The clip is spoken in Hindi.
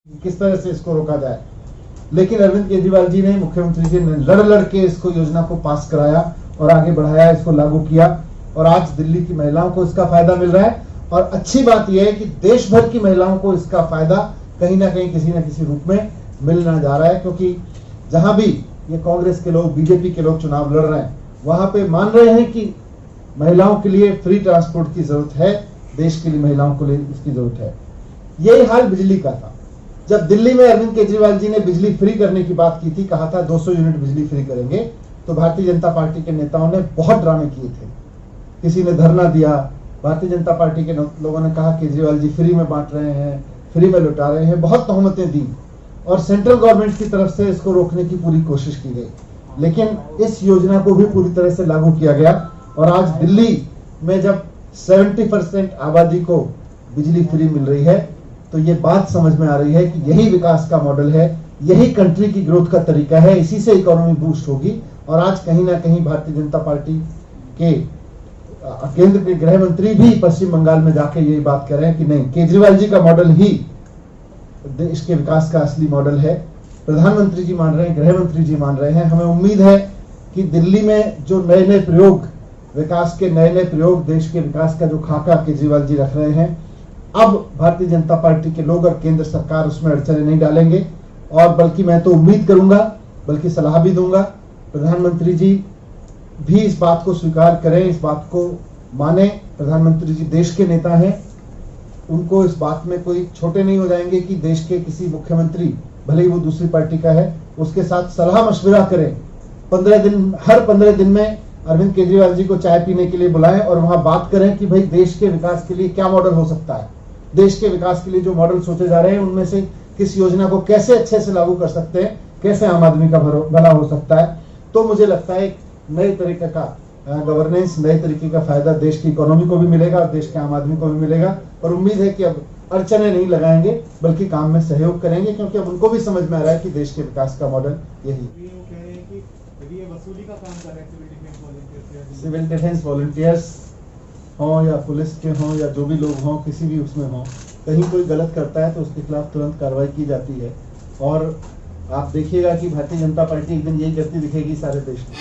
किस तरह से इसको रोका जाए। लेकिन अरविंद केजरीवाल जी ने, मुख्यमंत्री जी ने लड़ के इसको योजना को पास कराया और आगे बढ़ाया, इसको लागू किया और आज दिल्ली की महिलाओं को इसका फायदा मिल रहा है। और अच्छी बात यह है कि देश भर की महिलाओं को इसका फायदा कहीं ना कहीं किसी न किसी रूप में मिलना जा रहा है, क्योंकि जहां भी ये कांग्रेस के लोग, बीजेपी के लोग चुनाव लड़ रहे हैं, वहां पे मान रहे हैं कि महिलाओं के लिए फ्री ट्रांसपोर्ट की जरूरत है, देश के लिए महिलाओं को लिए इसकी जरूरत है। यही हाल बिजली का था। जब दिल्ली में अरविंद केजरीवाल जी ने बिजली फ्री करने की बात की थी, कहा था 200 यूनिट बिजली फ्री करेंगे, तो भारतीय जनता पार्टी के नेताओं ने बहुत ड्रामे किए थे। किसी ने धरना दिया, भारतीय जनता पार्टी के लोगों ने कहा केजरीवाल जी फ्री में बांट रहे हैं, फ्री में लुटा रहे हैं, बहुत तोहमतें दी और सेंट्रल गवर्नमेंट की तरफ से इसको रोकने की पूरी कोशिश की गई। लेकिन इस योजना को भी पूरी तरह से लागू किया गया और आज दिल्ली में जब 70% आबादी को बिजली फ्री मिल रही है, तो ये बात समझ में आ रही है कि यही विकास का मॉडल है, यही कंट्री की ग्रोथ का तरीका है, इसी से इकोनॉमी बूस्ट होगी। और आज कहीं ना कहीं भारतीय जनता पार्टी के केंद्र के गृह मंत्री भी पश्चिम बंगाल में जाके यही बात कर रहे हैं कि नहीं, केजरीवाल जी का मॉडल ही देश के विकास का असली मॉडल है। प्रधानमंत्री जी मान रहे हैं, गृह मंत्री जी मान रहे हैं। हमें उम्मीद है कि दिल्ली में जो नए नए प्रयोग, विकास के नए नए प्रयोग, देश के विकास का जो खाका केजरीवाल जी रख रहे हैं, अब भारतीय जनता पार्टी के लोग और केंद्र सरकार उसमें अड़चने नहीं डालेंगे। और बल्कि मैं तो उम्मीद करूंगा, बल्कि सलाह भी दूंगा, प्रधानमंत्री जी भी इस बात को स्वीकार करें, इस बात को माने। प्रधानमंत्री जी देश के नेता हैं, उनको इस बात में कोई छोटे नहीं हो जाएंगे कि देश के किसी मुख्यमंत्री, भले ही वो दूसरी पार्टी का है, उसके साथ सलाह मशविरा करें। 15 दिन, हर 15 दिन में अरविंद केजरीवाल जी को चाय पीने के लिए बुलाएं और वहां बात करें कि भाई देश के विकास के लिए क्या मॉडल हो सकता है, देश के विकास के लिए जो मॉडल सोचे जा रहे हैं उनमें से किस योजना को कैसे अच्छे से लागू कर सकते हैं, कैसे आम आदमी का भला हो सकता है। तो मुझे लगता है एक नए तरीके का गवर्नेंस, नए तरीके का फायदा देश की इकोनॉमी को भी मिलेगा और देश के आम आदमी को भी मिलेगा। और उम्मीद है कि अब अड़चने नहीं लगाएंगे, बल्कि काम में सहयोग करेंगे, क्योंकि अब उनको भी समझ में आ रहा है कि देश के विकास का मॉडल यही। सिविल डिफेंस वॉलंटियर्स हों या पुलिस के हों या जो भी लोग हों, किसी भी उसमें हों, कहीं कोई गलत करता है तो उसके खिलाफ तुरंत कार्रवाई की जाती है। और आप देखिएगा कि भारतीय जनता पार्टी एक दिन यही करती दिखेगी सारे देश में।